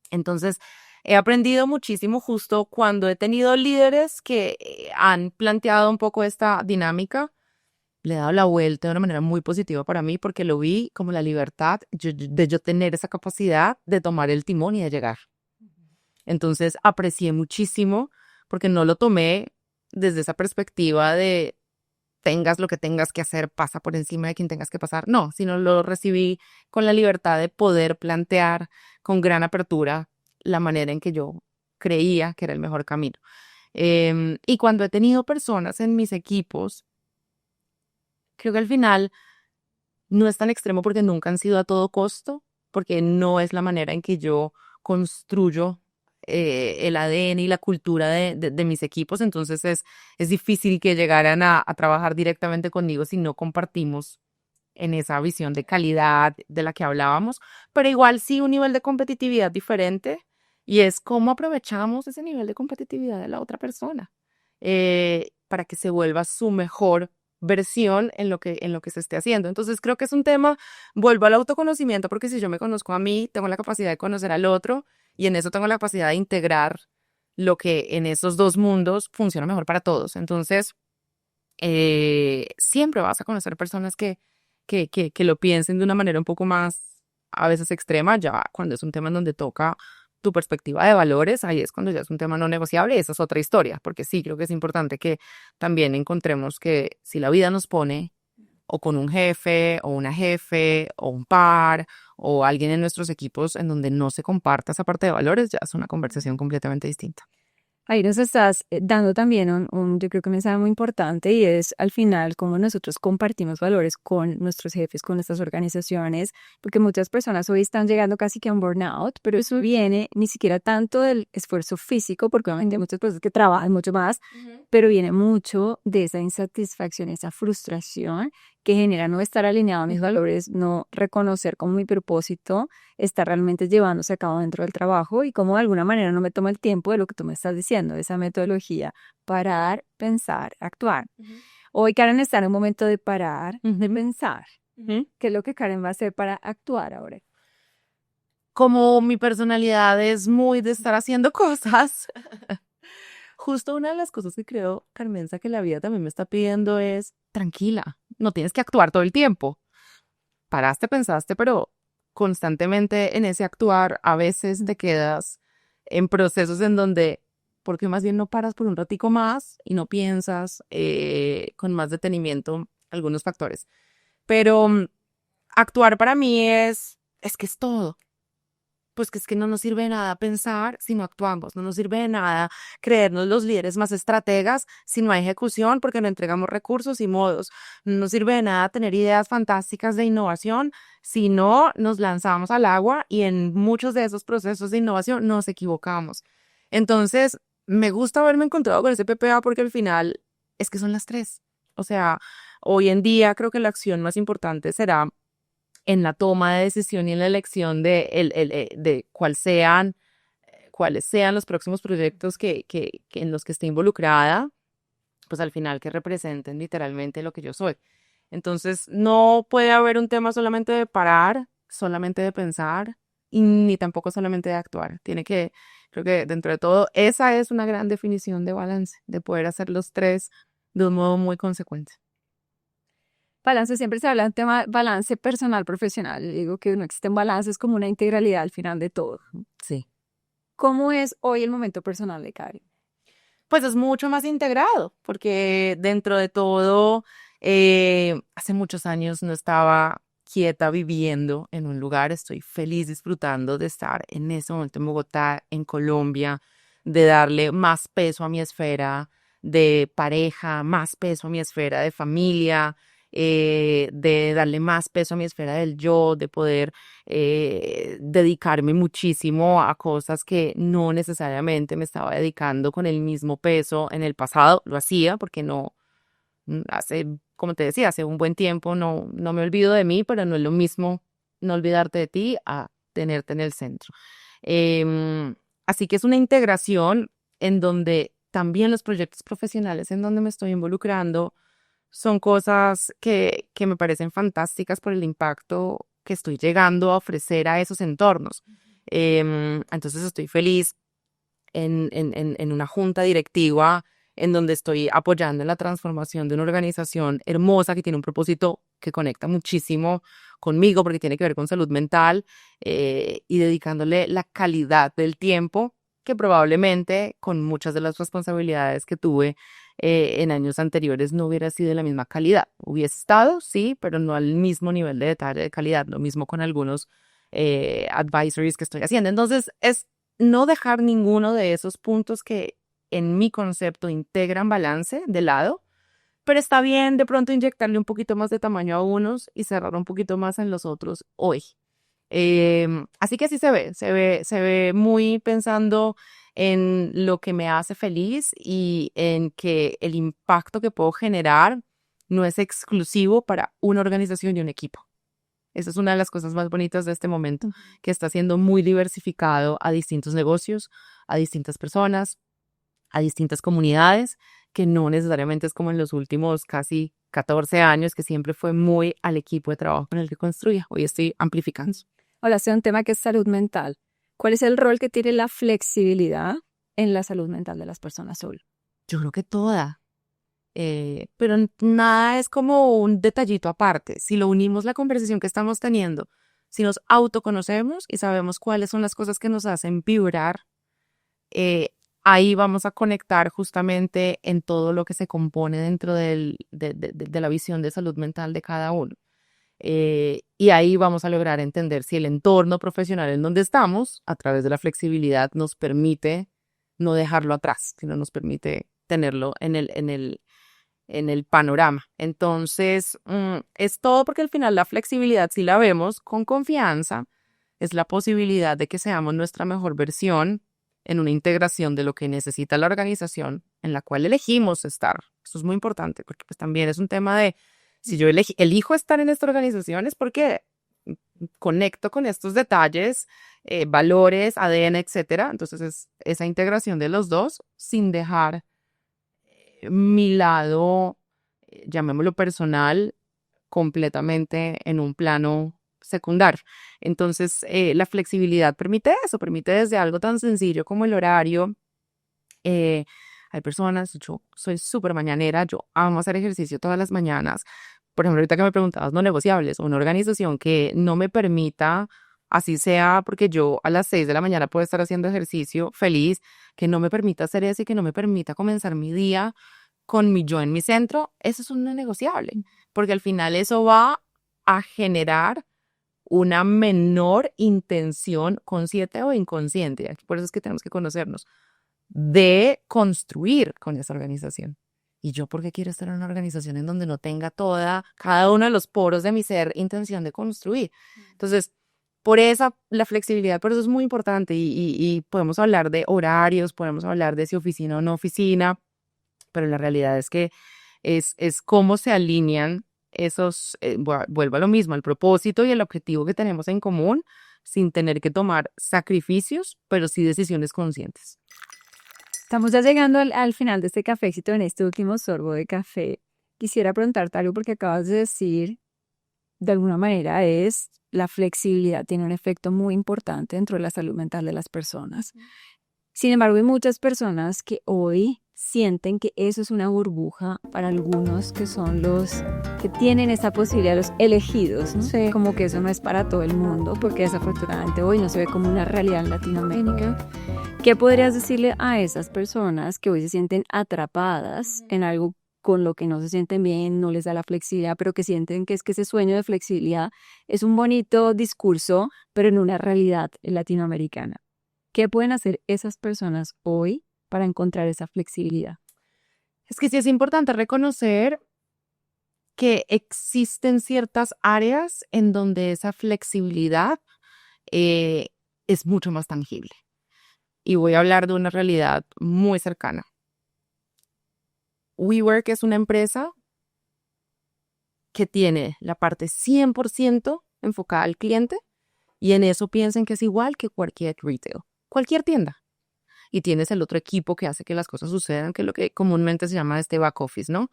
Entonces, he aprendido muchísimo justo cuando he tenido líderes que han planteado un poco esta dinámica. Le he dado la vuelta de una manera muy positiva para mí porque lo vi como la libertad de yo tener esa capacidad de tomar el timón y de llegar. Entonces, aprecié muchísimo porque no lo tomé desde esa perspectiva de tengas lo que tengas que hacer, pasa por encima de quien tengas que pasar. No, sino lo recibí con la libertad de poder plantear con gran apertura la manera en que yo creía que era el mejor camino. Y cuando he tenido personas en mis equipos, creo que al final no es tan extremo porque nunca han sido a todo costo, porque no es la manera en que yo construyo el ADN y la cultura de mis equipos. Entonces es difícil que llegaran a trabajar directamente conmigo si no compartimos en esa visión de calidad de la que hablábamos, pero igual sí un nivel de competitividad diferente y es cómo aprovechamos ese nivel de competitividad de la otra persona para que se vuelva su mejor versión en lo que se esté haciendo. Entonces creo que es un tema, vuelvo al autoconocimiento, porque si yo me conozco a mí, tengo la capacidad de conocer al otro y en eso tengo la capacidad de integrar lo que en esos dos mundos funciona mejor para todos. Entonces, siempre vas a conocer personas que lo piensen de una manera un poco más, a veces extrema, ya cuando es un tema en donde toca tu perspectiva de valores, ahí es cuando ya es un tema no negociable y esa es otra historia, porque sí, creo que es importante que también encontremos que si la vida nos pone o con un jefe o una jefe o un par o alguien en nuestros equipos en donde no se comparta esa parte de valores, ya es una conversación completamente distinta. Ahí nos estás dando también yo creo que un mensaje muy importante y es al final cómo nosotros compartimos valores con nuestros jefes, con nuestras organizaciones, porque muchas personas hoy están llegando casi que a un burnout, pero eso viene ni siquiera tanto del esfuerzo físico, porque obviamente hay muchas personas que trabajan mucho más, pero viene mucho de esa insatisfacción, esa frustración que genera no estar alineado a mis valores, no reconocer como mi propósito está realmente llevándose a cabo dentro del trabajo y cómo de alguna manera no me tomo el tiempo de lo que tú me estás diciendo, de esa metodología, parar, pensar, actuar. Hoy Karen está en un momento de parar, de pensar. ¿Qué es lo que Karen va a hacer para actuar ahora? Como mi personalidad es muy de estar haciendo cosas, justo una de las cosas que creo, Carmenza, que la vida también me está pidiendo es tranquila, no tienes que actuar todo el tiempo. Paraste, pensaste, pero constantemente en ese actuar a veces te quedas en procesos en donde, porque más bien no paras por un ratico más y no piensas con más detenimiento algunos factores. Pero actuar para mí es que es todo. Pues que es que no nos sirve de nada pensar si no actuamos, no nos sirve de nada creernos los líderes más estrategas si no hay ejecución porque no entregamos recursos y modos. No nos sirve de nada tener ideas fantásticas de innovación si no nos lanzamos al agua y en muchos de esos procesos de innovación nos equivocamos. Entonces, me gusta haberme encontrado con ese PPA porque al final es que son las tres. O sea, hoy en día creo que la acción más importante será en la toma de decisión y en la elección de cuáles sean los próximos proyectos que en los que esté involucrada, pues al final que representen literalmente lo que yo soy. Entonces, no puede haber un tema solamente de parar, solamente de pensar, y ni tampoco solamente de actuar. Creo que dentro de todo, esa es una gran definición de balance, de poder hacer los tres de un modo muy consecuente. Balance, siempre se habla de un tema balance personal, profesional. Yo digo que no existe un balance, es como una integralidad al final de todo. Sí. ¿Cómo es hoy el momento personal de Karen? Pues es mucho más integrado, porque dentro de todo, hace muchos años no estaba quieta viviendo en un lugar, estoy feliz disfrutando de estar en ese momento en Bogotá, en Colombia, de darle más peso a mi esfera de pareja, más peso a mi esfera de familia, de darle más peso a mi esfera del yo, de poder dedicarme muchísimo a cosas que no necesariamente me estaba dedicando con el mismo peso en el pasado. Lo hacía porque no, hace, como te decía, hace un buen tiempo no me olvido de mí, pero no es lo mismo no olvidarte de ti a tenerte en el centro. Así que es una integración en donde también los proyectos profesionales en donde me estoy involucrando son cosas que me parecen fantásticas por el impacto que estoy llegando a ofrecer a esos entornos. Entonces estoy feliz en una junta directiva en donde estoy apoyando en la transformación de una organización hermosa que tiene un propósito que conecta muchísimo conmigo porque tiene que ver con salud mental, y dedicándole la calidad del tiempo que probablemente con muchas de las responsabilidades que tuve en años anteriores no hubiera sido de la misma calidad. Hubiese estado, sí, pero no al mismo nivel de detalle de calidad. Lo mismo con algunos advisories que estoy haciendo. Entonces, es no dejar ninguno de esos puntos que en mi concepto integran balance de lado, pero está bien de pronto inyectarle un poquito más de tamaño a unos y cerrar un poquito más en los otros hoy. Así que así se ve muy pensando en lo que me hace feliz y en que el impacto que puedo generar no es exclusivo para una organización y un equipo. Esa es una de las cosas más bonitas de este momento, que está siendo muy diversificado a distintos negocios, a distintas personas, a distintas comunidades, que no necesariamente es como en los últimos casi 14 años, que siempre fue muy al equipo de trabajo con el que construía. Hoy estoy amplificando. Ahora, sea un tema que es salud mental. ¿Cuál es el rol que tiene la flexibilidad en la salud mental de las personas hoy? Yo creo que toda. Pero nada es como un detallito aparte. Si lo unimos la conversación que estamos teniendo, si nos autoconocemos y sabemos cuáles son las cosas que nos hacen vibrar, ahí vamos a conectar justamente en todo lo que se compone dentro de la visión de salud mental de cada uno. Y ahí vamos a lograr entender si el entorno profesional en donde estamos, a través de la flexibilidad, nos permite no dejarlo atrás, sino nos permite tenerlo en el panorama. Entonces, es todo porque al final la flexibilidad, si la vemos con confianza, es la posibilidad de que seamos nuestra mejor versión en una integración de lo que necesita la organización en la cual elegimos estar. Eso es muy importante porque pues también es un tema de si yo elijo estar en esta organización es porque conecto con estos detalles, valores, ADN, etcétera. Entonces es esa integración de los dos sin dejar mi lado, llamémoslo personal, completamente en un plano secundario. Entonces, la flexibilidad permite eso, permite desde algo tan sencillo como el horario. eh, Hay personas, yo soy súper mañanera, yo amo hacer ejercicio todas las mañanas. Por ejemplo, ahorita que me preguntabas no negociables, una organización que no me permita, así sea porque yo a las 6 de la mañana puedo estar haciendo ejercicio feliz, que no me permita hacer eso y que no me permita comenzar mi día con mi yo en mi centro, eso es un no negociable, porque al final eso va a generar una menor intención consciente o inconsciente, por eso es que tenemos que conocernos, de construir con esa organización. ¿Y yo por qué quiero estar en una organización en donde no tenga cada uno de los poros de mi ser intención de construir? Entonces, por esa, la flexibilidad, por eso es muy importante y podemos hablar de horarios, podemos hablar de si oficina o no oficina, pero la realidad es que es cómo se alinean esos, vuelvo a lo mismo, el propósito y el objetivo que tenemos en común, sin tener que tomar sacrificios, pero sí decisiones conscientes. Estamos ya llegando al final de este cafecito, en este último sorbo de café. Quisiera preguntarte algo porque acabas de decir, de alguna manera, es la flexibilidad tiene un efecto muy importante dentro de la salud mental de las personas. Sin embargo, hay muchas personas que hoy sienten que eso es una burbuja para algunos que son los que tienen esa posibilidad, los elegidos, ¿no? Sí. Como que eso no es para todo el mundo, porque desafortunadamente hoy no se ve como una realidad en Latinoamérica. ¿Qué podrías decirle a esas personas que hoy se sienten atrapadas en algo con lo que no se sienten bien, no les da la flexibilidad, pero que sienten que es que ese sueño de flexibilidad es un bonito discurso, pero en una realidad latinoamericana? ¿Qué pueden hacer esas personas hoy para encontrar esa flexibilidad? Es que sí es importante reconocer que existen ciertas áreas en donde esa flexibilidad es mucho más tangible. Y voy a hablar de una realidad muy cercana. WeWork es una empresa que tiene la parte 100% enfocada al cliente y en eso piensen que es igual que cualquier retail, cualquier tienda. Y tienes el otro equipo que hace que las cosas sucedan, que es lo que comúnmente se llama back office, ¿no?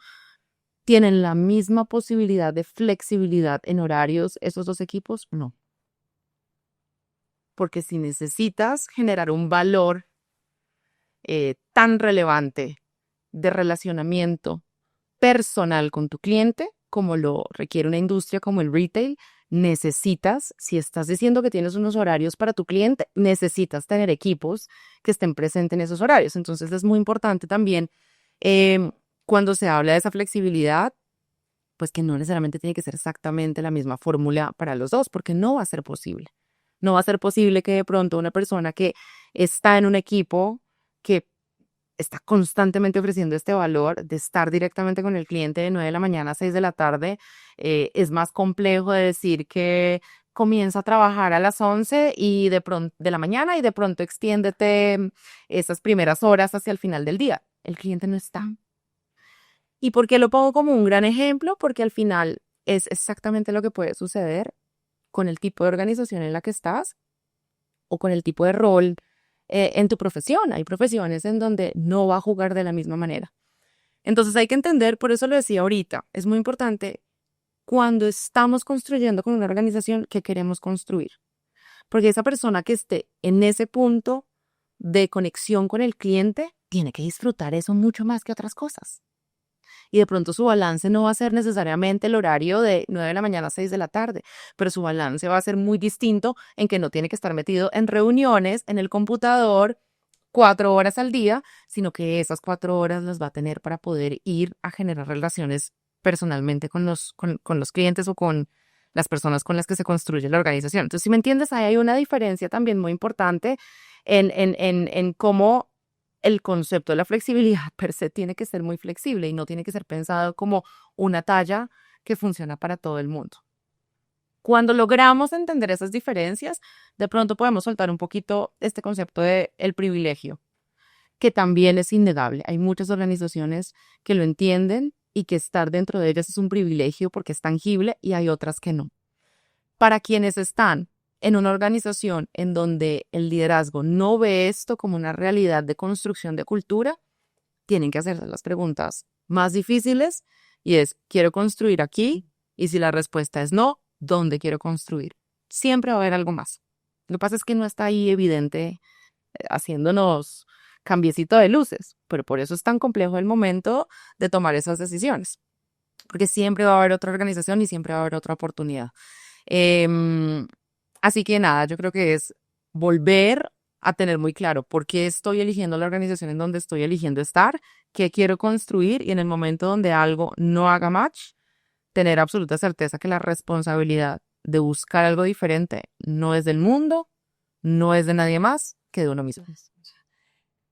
¿Tienen la misma posibilidad de flexibilidad en horarios esos dos equipos? No. Porque si necesitas generar un valor tan relevante de relacionamiento personal con tu cliente, como lo requiere una industria como el retail, necesitas, si estás diciendo que tienes unos horarios para tu cliente, necesitas tener equipos que estén presentes en esos horarios. Entonces es muy importante también cuando se habla de esa flexibilidad, pues que no necesariamente tiene que ser exactamente la misma fórmula para los dos, porque no va a ser posible. No va a ser posible que de pronto una persona que está en un equipo que está constantemente ofreciendo este valor de estar directamente con el cliente de 9 de la mañana a 6 de la tarde, es más complejo de decir que comienza a trabajar a las 11 y de la mañana y de pronto extiéndete esas primeras horas hacia el final del día. El cliente no está. ¿Y por qué lo pongo como un gran ejemplo? Porque al final es exactamente lo que puede suceder con el tipo de organización en la que estás o con el tipo de rol en tu profesión. Hay profesiones en donde no va a jugar de la misma manera. Entonces hay que entender, por eso lo decía ahorita, es muy importante cuando estamos construyendo con una organización que queremos construir. Porque esa persona que esté en ese punto de conexión con el cliente tiene que disfrutar eso mucho más que otras cosas. Y de pronto su balance no va a ser necesariamente el horario de 9 de la mañana a 6 de la tarde, pero su balance va a ser muy distinto en que no tiene que estar metido en reuniones, en el computador, 4 horas al día, sino que esas 4 horas las va a tener para poder ir a generar relaciones personalmente con los clientes o con las personas con las que se construye la organización. Entonces, si me entiendes, ahí hay una diferencia también muy importante en cómo el concepto de la flexibilidad per se tiene que ser muy flexible y no tiene que ser pensado como una talla que funciona para todo el mundo. Cuando logramos entender esas diferencias, de pronto podemos soltar un poquito este concepto de el privilegio, que también es innegable. Hay muchas organizaciones que lo entienden y que estar dentro de ellas es un privilegio porque es tangible y hay otras que no. Para quienes están en una organización en donde el liderazgo no ve esto como una realidad de construcción de cultura, tienen que hacerse las preguntas más difíciles y es, ¿quiero construir aquí? Y si la respuesta es no, ¿dónde quiero construir? Siempre va a haber algo más. Lo que pasa es que no está ahí evidente haciéndonos cambiecito de luces, pero por eso es tan complejo el momento de tomar esas decisiones, porque siempre va a haber otra organización y siempre va a haber otra oportunidad. Así que nada, yo creo que es volver a tener muy claro por qué estoy eligiendo la organización en donde estoy eligiendo estar, qué quiero construir y en el momento donde algo no haga match, tener absoluta certeza que la responsabilidad de buscar algo diferente no es del mundo, no es de nadie más que de uno mismo.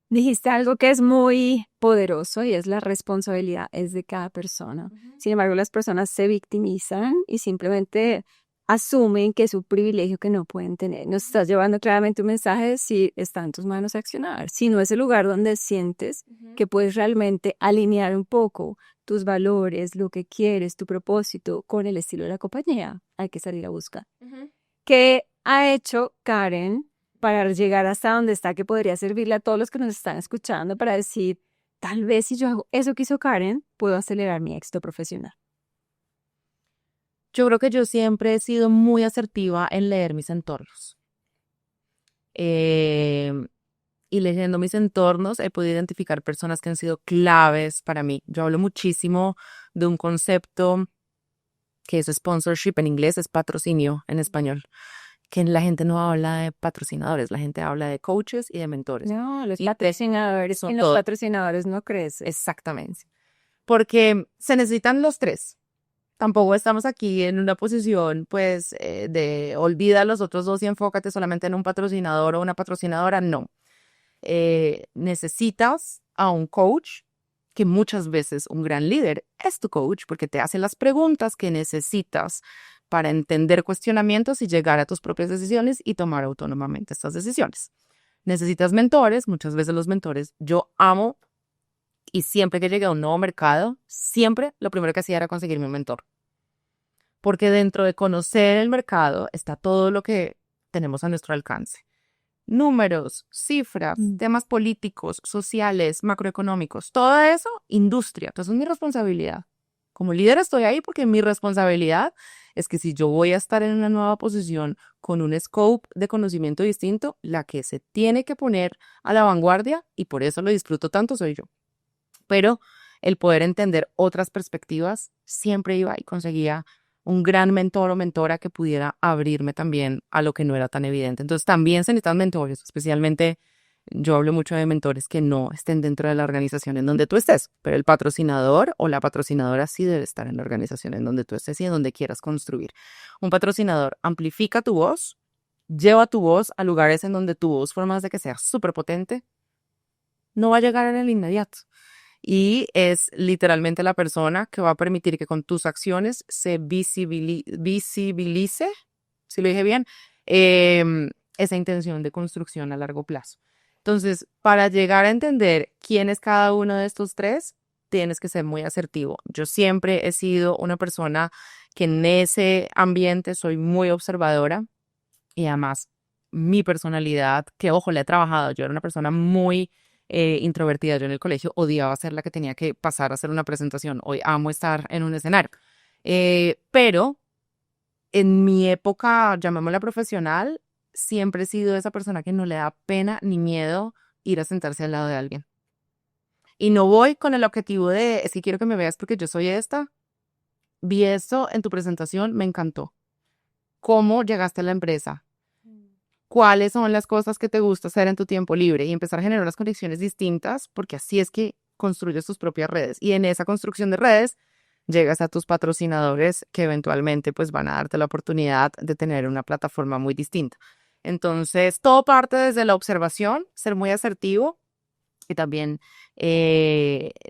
Dijiste algo que es muy poderoso y es la responsabilidad es de cada persona. Sin embargo, las personas se victimizan y simplemente asumen que es un privilegio que no pueden tener. Nos estás llevando claramente un mensaje de si está en tus manos accionar. Si no es el lugar donde sientes que puedes realmente alinear un poco tus valores, lo que quieres, tu propósito con el estilo de la compañía, hay que salir a buscar. ¿Qué ha hecho Karen para llegar hasta donde está, que podría servirle a todos los que nos están escuchando para decir, tal vez si yo hago eso que hizo Karen, puedo acelerar mi éxito profesional? Yo creo que yo siempre he sido muy asertiva en leer mis entornos. Y leyendo mis entornos he podido identificar personas que han sido claves para mí. Yo hablo muchísimo de un concepto que es sponsorship en inglés, es patrocinio en español. Que la gente no habla de patrocinadores, la gente habla de coaches y de mentores. No, los patrocinadores son los patrocinadores no crecen. Exactamente. Porque se necesitan los tres. Tampoco estamos aquí en una posición, pues, de olvida a los otros dos y enfócate solamente en un patrocinador o una patrocinadora. No. Necesitas a un coach que muchas veces un gran líder es tu coach porque te hace las preguntas que necesitas para entender cuestionamientos y llegar a tus propias decisiones y tomar autónomamente estas decisiones. Necesitas mentores, muchas veces los mentores, yo amo y siempre que llegué a un nuevo mercado, siempre lo primero que hacía era conseguirme un mentor. Porque dentro de conocer el mercado está todo lo que tenemos a nuestro alcance. Números, cifras, temas políticos, sociales, macroeconómicos, todo eso, industria. Entonces es mi responsabilidad. Como líder estoy ahí porque mi responsabilidad es que si yo voy a estar en una nueva posición con un scope de conocimiento distinto, la que se tiene que poner a la vanguardia, y por eso lo disfruto tanto, soy yo. Pero el poder entender otras perspectivas, siempre iba y conseguía un gran mentor o mentora que pudiera abrirme también a lo que no era tan evidente. Entonces también se necesitan mentores, especialmente yo hablo mucho de mentores que no estén dentro de la organización en donde tú estés, pero el patrocinador o la patrocinadora sí debe estar en la organización en donde tú estés y en donde quieras construir. Un patrocinador amplifica tu voz, lleva tu voz a lugares en donde tu voz, por más de que sea súper potente, no va a llegar en el inmediato. Y es literalmente la persona que va a permitir que con tus acciones se visibilice, si lo dije bien, esa intención de construcción a largo plazo. Entonces, para llegar a entender quién es cada uno de estos tres, tienes que ser muy asertivo. Yo siempre he sido una persona que en ese ambiente soy muy observadora y además mi personalidad, que ojo, la he trabajado, yo era una persona muy introvertida. Yo en el colegio odiaba ser la que tenía que pasar a hacer una presentación. Hoy amo estar en un escenario. Pero en mi época, llamémosla profesional, siempre he sido esa persona que no le da pena ni miedo ir a sentarse al lado de alguien. Y no voy con el objetivo de, es que quiero que me veas porque yo soy esta. Vi esto en tu presentación, me encantó. ¿Cómo llegaste a la empresa? ¿Cuáles son las cosas que te gusta hacer en tu tiempo libre? Y empezar a generar unas conexiones distintas, porque así es que construyes tus propias redes. Y en esa construcción de redes llegas a tus patrocinadores que eventualmente pues van a darte la oportunidad de tener una plataforma muy distinta. Entonces, todo parte desde la observación, ser muy asertivo y también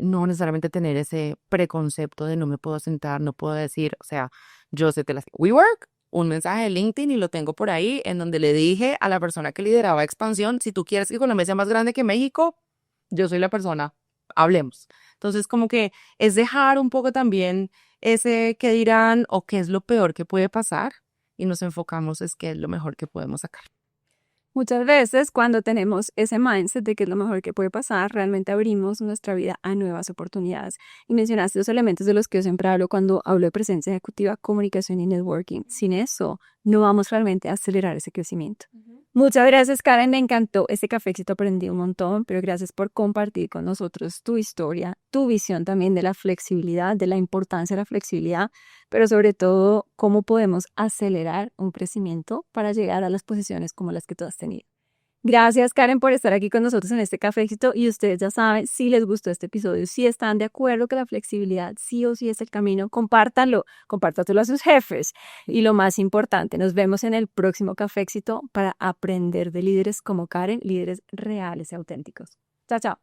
no necesariamente tener ese preconcepto de no me puedo sentar, no puedo decir, o sea, yo sé que WeWork, un mensaje de LinkedIn y lo tengo por ahí en donde le dije a la persona que lideraba expansión, si tú quieres que Colombia sea más grande que México, yo soy la persona, hablemos. Entonces como que es dejar un poco también ese qué dirán o qué es lo peor que puede pasar y nos enfocamos es qué es lo mejor que podemos sacar. Muchas veces cuando tenemos ese mindset de que es lo mejor que puede pasar, realmente abrimos nuestra vida a nuevas oportunidades. Y mencionaste los elementos de los que yo siempre hablo cuando hablo de presencia ejecutiva, comunicación y networking. Sin eso, no vamos realmente a acelerar ese crecimiento. Muchas gracias, Karen. Me encantó este cafecito, aprendí un montón, pero gracias por compartir con nosotros tu historia, tu visión también de la flexibilidad, de la importancia de la flexibilidad, pero sobre todo cómo podemos acelerar un crecimiento para llegar a las posiciones como las que tú has tenido. Gracias, Karen, por estar aquí con nosotros en este cafecito y ustedes ya saben, si les gustó este episodio, si están de acuerdo que la flexibilidad sí o sí es el camino, compártanlo, compártatelo a sus jefes y lo más importante, nos vemos en el próximo cafecito para aprender de líderes como Karen, líderes reales y auténticos. Chao, chao.